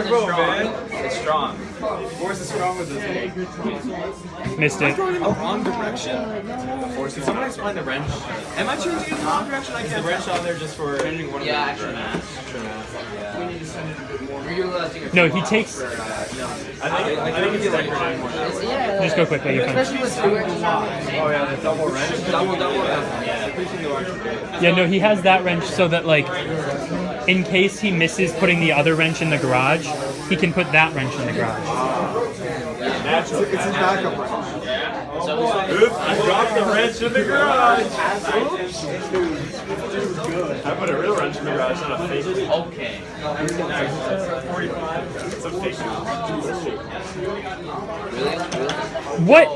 Turbo, strong. man. It's strong. Force is strong with this egg. Missed it. Going in the wrong direction. Did someone explain the wrench? Am I changing it in the wrong direction? I can't. The wrench on there just for changing one of the Extra mass. extra mass. We need to send it a bit more. We're utilizing a No, he takes. I think it's like Yeah. Just go quickly. You're fine. Especially with 2 wrenches on it. oh yeah, the double wrench. Double. Yeah, no, he has that wrench so that like, in case he misses putting the other wrench in the garage, he can put that wrench in the garage. It's his backup wrench. So Oops, I dropped the wrench in the garage. I put a real wrench in the garage, not a fake one. okay. It's a fake one. Really? What?